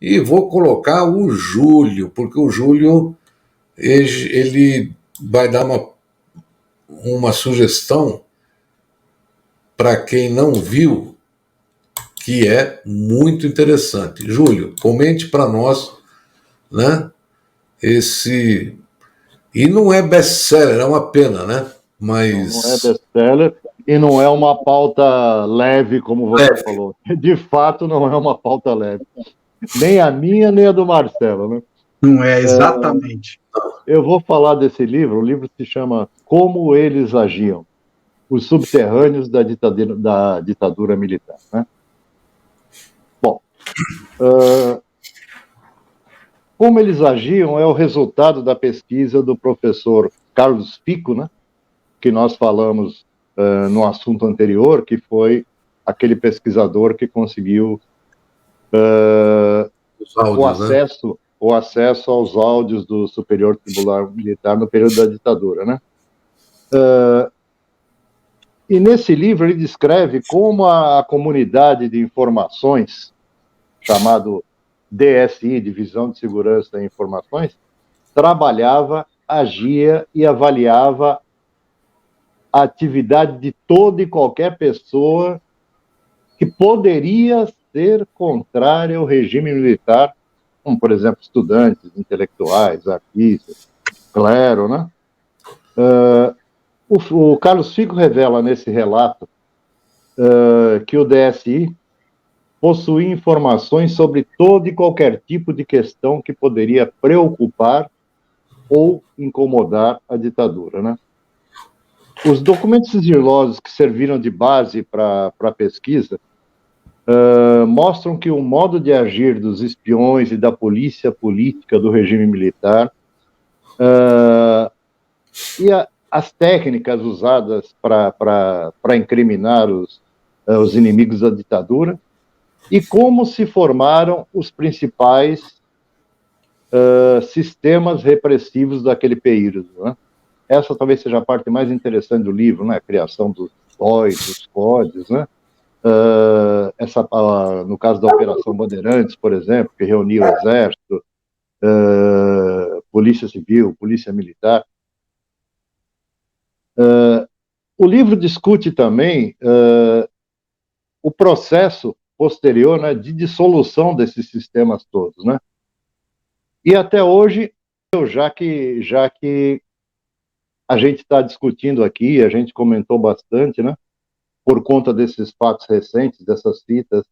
E vou colocar o Júlio, porque o Júlio ele vai dar uma sugestão para quem não viu, que é muito interessante. Júlio, comente para nós, né? Esse. E não é best-seller, é uma pena, né? Não é Mas. best-seller e não é uma pauta leve, como você falou. De fato, não é uma pauta leve. Nem a minha, nem a do Marcelo, né? Não é exatamente. Eu vou falar desse livro. O livro se chama Como Eles Agiam, os subterrâneos da ditadura militar, né? Bom, como eles agiam é o resultado da pesquisa do professor Carlos Fico, né? Que nós falamos no assunto anterior, que foi aquele pesquisador que conseguiu Os áudios, né? o acesso aos áudios do Superior Tribunal Militar no período da ditadura, né? E nesse livro ele descreve como a comunidade de informações, chamado DSI, Divisão de Segurança e Informações, trabalhava, agia e avaliava a atividade de toda e qualquer pessoa que poderia ser contrária ao regime militar, como, por exemplo, estudantes, intelectuais, artistas, clero, né? O Carlos Fico revela nesse relato que o DSI possuía informações sobre todo e qualquer tipo de questão que poderia preocupar ou incomodar a ditadura, né? Os documentos sigilosos que serviram de base para a pesquisa mostram que o modo de agir dos espiões e da polícia política do regime militar e as técnicas usadas para incriminar os inimigos da ditadura e como se formaram os principais sistemas repressivos daquele período, né? Essa talvez seja a parte mais interessante do livro, né? A criação dos COIs, dos CODES, né? No caso da Operação Bandeirantes, por exemplo, que reuniu o Exército, Polícia Civil, Polícia Militar. O livro discute também o processo posterior, né, de dissolução desses sistemas todos, né? E até hoje, já que a gente está discutindo aqui, a gente comentou bastante, né? Por conta desses fatos recentes, dessas fitas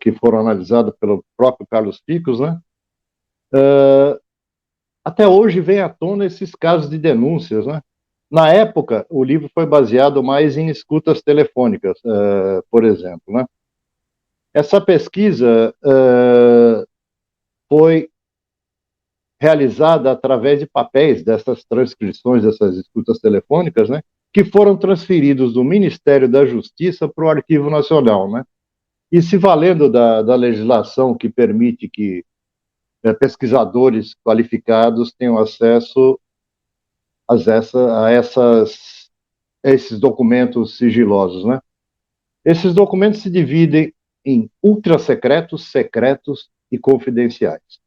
que foram analisadas pelo próprio Carlos Picos, né? Até hoje vem à tona esses casos de denúncias, né? Na época, o livro foi baseado mais em escutas telefônicas, por exemplo, né? Essa pesquisa foi realizada através de papéis dessas transcrições, dessas escutas telefônicas, né? Que foram transferidos do Ministério da Justiça para o Arquivo Nacional, né? E se valendo da legislação que permite que pesquisadores qualificados tenham acesso a esses documentos sigilosos, né? Esses documentos se dividem em ultrasecretos, secretos e confidenciais.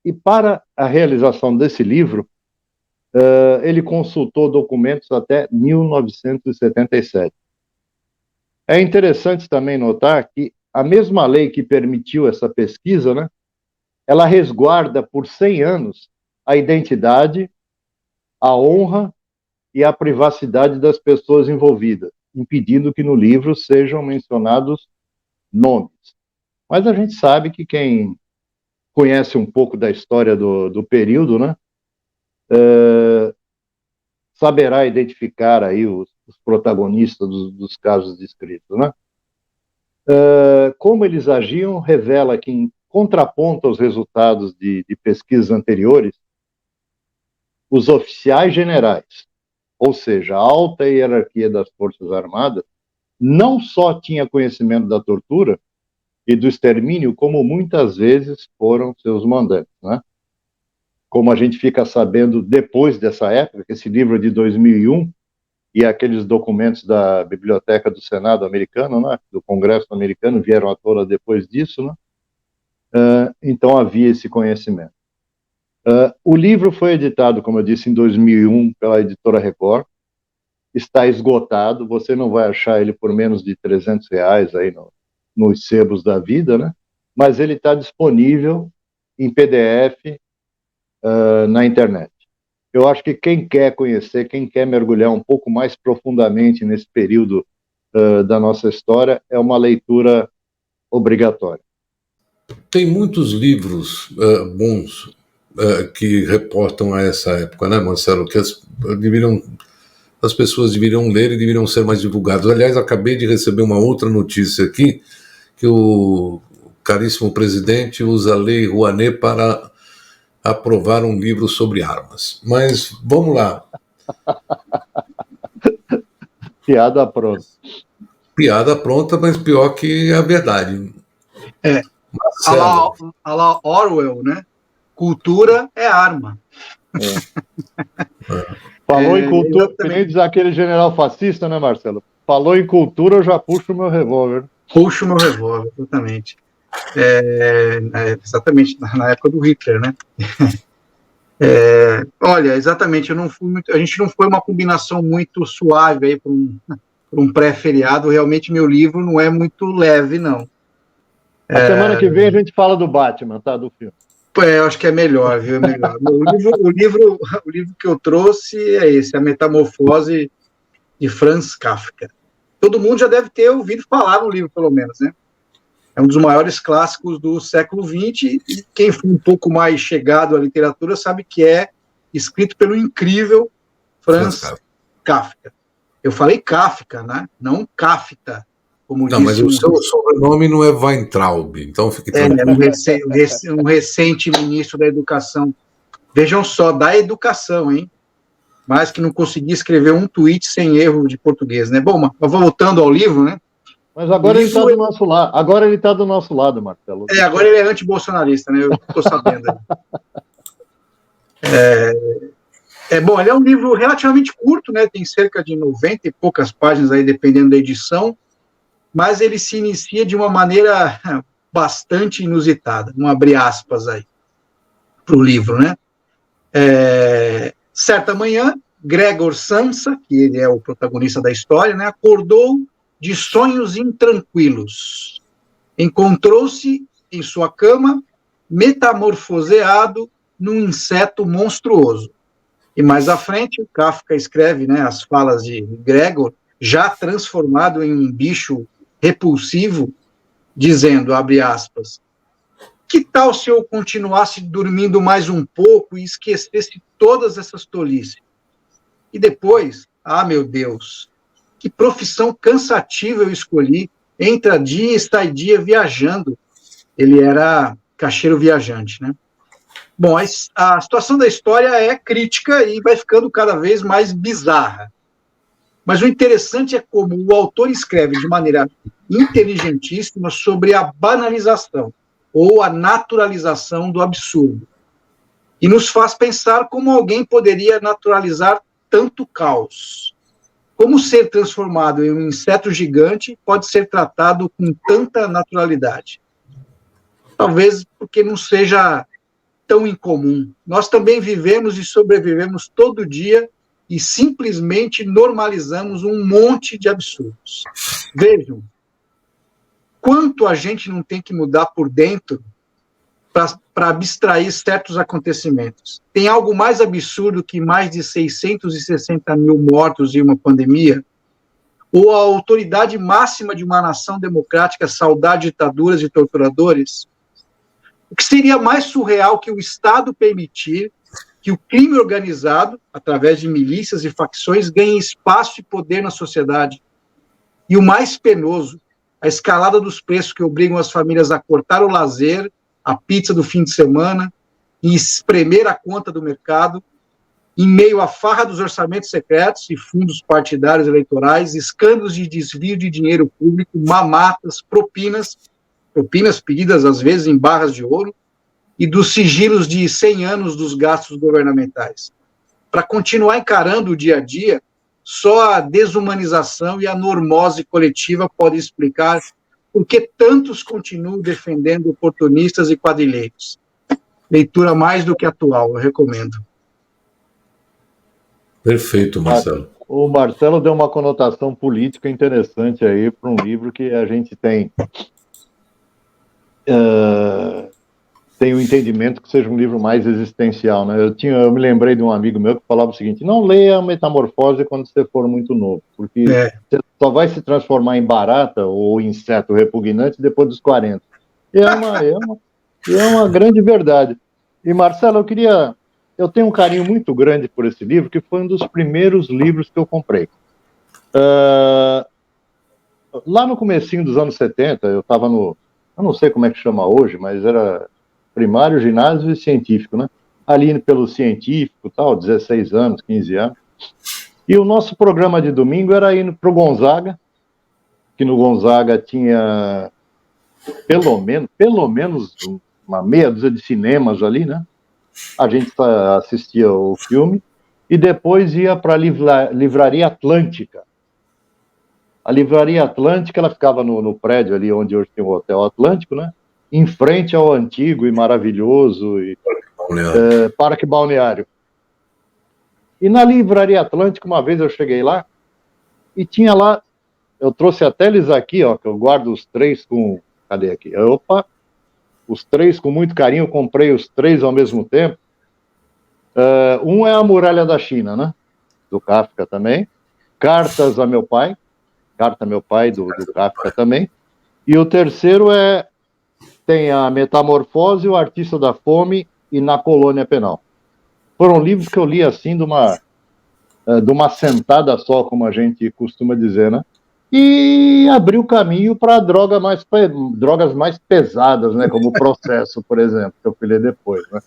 E para a realização desse livro, ele consultou documentos até 1977. É interessante também notar que a mesma lei que permitiu essa pesquisa, né, ela resguarda por 100 anos a identidade, a honra e a privacidade das pessoas envolvidas, impedindo que no livro sejam mencionados nomes. Mas a gente sabe que quem conhece um pouco da história do período, né, saberá identificar aí os protagonistas dos casos descritos, né? Como eles agiam revela que, em contraponto aos resultados de pesquisas anteriores, os oficiais generais, ou seja, a alta hierarquia das Forças Armadas, não só tinha conhecimento da tortura e do extermínio, como muitas vezes foram seus mandantes, né? Como a gente fica sabendo depois dessa época, que esse livro é de 2001, e aqueles documentos da Biblioteca do Senado americano, né, do Congresso americano, vieram à tona depois disso, né? Então havia esse conhecimento. O livro foi editado, como eu disse, em 2001 pela editora Record, está esgotado, você não vai achar ele por menos de R$300 aí nos sebos da vida, né? Mas ele está disponível em PDF na internet. Eu acho que quem quer conhecer, quem quer mergulhar um pouco mais profundamente nesse período da nossa história, é uma leitura obrigatória. Tem muitos livros bons que reportam a essa época, né, Marcelo? Que as pessoas deveriam ler e deveriam ser mais divulgados. Aliás, acabei de receber uma outra notícia aqui, que o caríssimo presidente usa a Lei Rouanet para aprovar um livro sobre armas. Mas vamos lá. Piada pronta. Piada pronta, mas pior que a verdade. A lá Orwell, né? Cultura é arma. Falou em cultura, que nem diz aquele general fascista, né, Marcelo? Falou em cultura, eu já puxo o meu revólver. Puxo o meu revólver, exatamente. Exatamente, na época do Hitler, né? Olha, exatamente, a gente não foi uma combinação muito suave aí para um pré-feriado. Realmente, meu livro não é muito leve, não. A semana que vem a gente fala do Batman, tá? Do filme. Eu acho que é melhor, viu? É melhor. O livro que eu trouxe é esse, A Metamorfose de Franz Kafka. Todo mundo já deve ter ouvido falar no livro, pelo menos, né? É um dos maiores clássicos do século XX, e quem for um pouco mais chegado à literatura sabe que é escrito pelo incrível Franz Kafka. Eu falei Kafka, né? Não Kafka, como não, mas o seu sobrenome não é Weintraub, então fique tranquilo. Um recente ministro da Educação. Vejam só, da educação, hein? Mas que não conseguia escrever um tweet sem erro de português, né? Bom, mas voltando ao livro, né? Mas agora ele está do nosso lado. Agora ele está do nosso lado, Marcelo. Agora ele é anti-bolsonarista, né? Eu estou sabendo. Bom, ele é um livro relativamente curto, né? Tem cerca de 90 e poucas páginas aí, dependendo da edição, mas ele se inicia de uma maneira bastante inusitada. Vamos abrir aspas aí para o livro, né? Certa manhã, Gregor Samsa, que ele é o protagonista da história, né, acordou de sonhos intranquilos. Encontrou-se em sua cama, metamorfoseado num inseto monstruoso. E mais à frente, Kafka escreve, né, as falas de Gregor, já transformado em um bicho repulsivo, dizendo, abre aspas, que tal se eu continuasse dormindo mais um pouco e esquecesse todas essas tolices? E depois, meu Deus, que profissão cansativa eu escolhi, entra dia e sai dia viajando. Ele era caixeiro viajante, né? Bom, a situação da história é crítica e vai ficando cada vez mais bizarra. Mas o interessante é como o autor escreve de maneira inteligentíssima sobre a banalização ou a naturalização do absurdo. E nos faz pensar como alguém poderia naturalizar tanto caos. Como ser transformado em um inseto gigante pode ser tratado com tanta naturalidade? Talvez porque não seja tão incomum. Nós também vivemos e sobrevivemos todo dia e simplesmente normalizamos um monte de absurdos. Vejam, quanto a gente não tem que mudar por dentro para abstrair certos acontecimentos. Tem algo mais absurdo que mais de 660 mil mortos em uma pandemia? Ou a autoridade máxima de uma nação democrática saudar ditaduras e torturadores? O que seria mais surreal que o Estado permitir que o crime organizado, através de milícias e facções, ganhe espaço e poder na sociedade? E o mais penoso, a escalada dos preços que obrigam as famílias a cortar o lazer, a pizza do fim de semana, e espremer a conta do mercado, em meio à farra dos orçamentos secretos e fundos partidários eleitorais, escândalos de desvio de dinheiro público, mamatas, propinas pedidas às vezes em barras de ouro, e dos sigilos de 100 anos dos gastos governamentais. Para continuar encarando o dia a dia, só a desumanização e a normose coletiva podem explicar por que tantos continuam defendendo oportunistas e quadrilheiros. Leitura mais do que atual, eu recomendo. Perfeito, Marcelo. O Marcelo deu uma conotação política interessante aí para um livro que a gente tem o entendimento que seja um livro mais existencial, né? Eu me lembrei de um amigo meu que falava o seguinte: não leia a Metamorfose quando você for muito novo, porque você só vai se transformar em barata ou inseto repugnante depois dos 40. E é uma grande verdade. E, Marcelo, eu tenho um carinho muito grande por esse livro, que foi um dos primeiros livros que eu comprei. Lá no comecinho dos anos 70, eu estava eu não sei como é que chama hoje, mas era primário, ginásio e científico, né? Ali pelo científico, tal, 16 anos, 15 anos. E o nosso programa de domingo era indo para o Gonzaga, que no Gonzaga tinha pelo menos uma meia dúzia de cinemas ali, né? A gente assistia o filme e depois ia para a Livraria Atlântica. A Livraria Atlântica, ela ficava no prédio ali onde hoje tem o Hotel Atlântico, né? Em frente ao antigo e maravilhoso Parque Balneário. E na Livraria Atlântica, uma vez eu cheguei lá e tinha lá, eu trouxe até eles aqui, ó, que eu guardo os 3 com... Cadê aqui? Opa! Os 3 com muito carinho, eu comprei os 3 ao mesmo tempo. Um é A Muralha da China, né? Do Kafka também. Cartas a Meu Pai. Carta a Meu Pai, do Kafka também. E o terceiro tem a Metamorfose, O Artista da Fome e Na Colônia Penal. Foram livros que eu li assim de uma sentada só, como a gente costuma dizer, né? E abriu caminho para drogas mais pesadas, né? Como o Processo, por exemplo, que eu fui ler depois, né?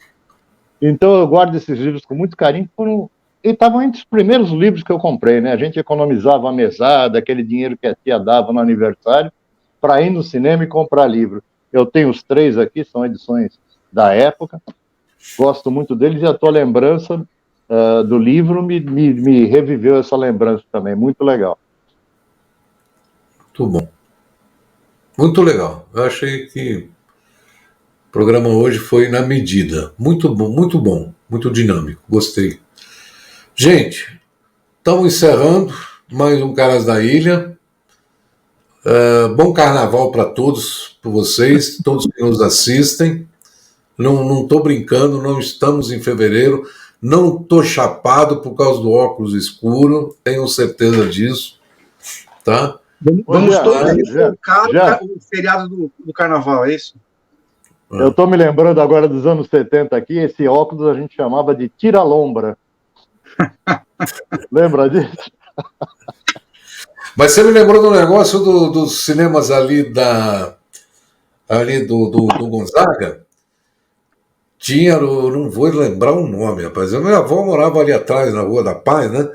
Então eu guardo esses livros com muito carinho, e estavam entre os primeiros livros que eu comprei, né? A gente economizava a mesada, aquele dinheiro que a tia dava no aniversário, para ir no cinema e comprar livro. Eu tenho os 3 aqui, são edições da época, gosto muito deles, e a tua lembrança do livro me reviveu essa lembrança também, muito legal. Muito bom. Muito legal. Eu achei que o programa hoje foi na medida. Muito bom, muito dinâmico. Gostei. Gente, estamos encerrando mais um Caras da Ilha. Bom carnaval para todos, para vocês, todos que nos assistem. Não estou brincando, não estamos em fevereiro. Não estou chapado por causa do óculos escuro, tenho certeza disso. Tá? Vamos todos focar o feriado do carnaval, é isso? Eu estou me lembrando agora dos anos 70 aqui, esse óculos a gente chamava de tira-lombra. Lembra disso? Mas você me lembrou do negócio dos cinemas ali do Gonzaga? Tinha, eu não vou lembrar o nome, rapaz. A minha avó morava ali atrás, na Rua da Paz, né?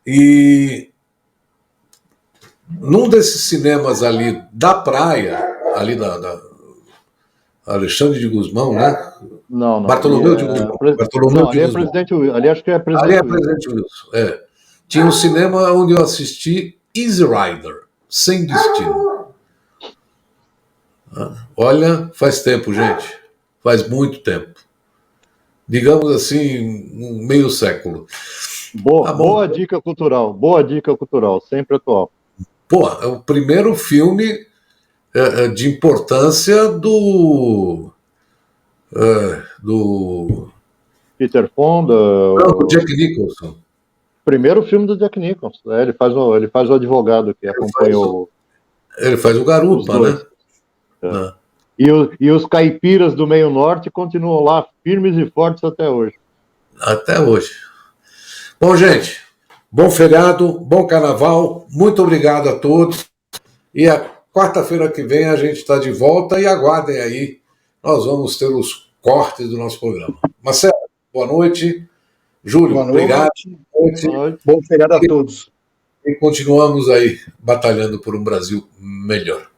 E num desses cinemas ali da praia, ali da Alexandre de Gusmão, né? Não. Bartolomeu de Gusmão. Bartolomeu de Gusmão. Ali acho que é Presidente Ali é Presidente Wilson. Tinha um cinema onde eu assisti Easy Rider, Sem Destino. Olha, faz tempo, gente. Faz muito tempo. Digamos assim, meio século. Boa dica cultural, sempre atual. Pô, é o primeiro filme de importância do Peter Fonda. do Jack Nicholson. Primeiro filme do Jack Nicholson. Ele faz o advogado que acompanhou. Ele faz o Garupa, né? E os caipiras do meio norte continuam lá, firmes e fortes até hoje. Até hoje. Bom, gente, bom feriado, bom carnaval, muito obrigado a todos. E a quarta-feira que vem a gente está de volta e aguardem aí, nós vamos ter os cortes do nosso programa. Marcelo, boa noite. Júlio, obrigado. Boa noite. Bom feriado a todos. E continuamos aí batalhando por um Brasil melhor.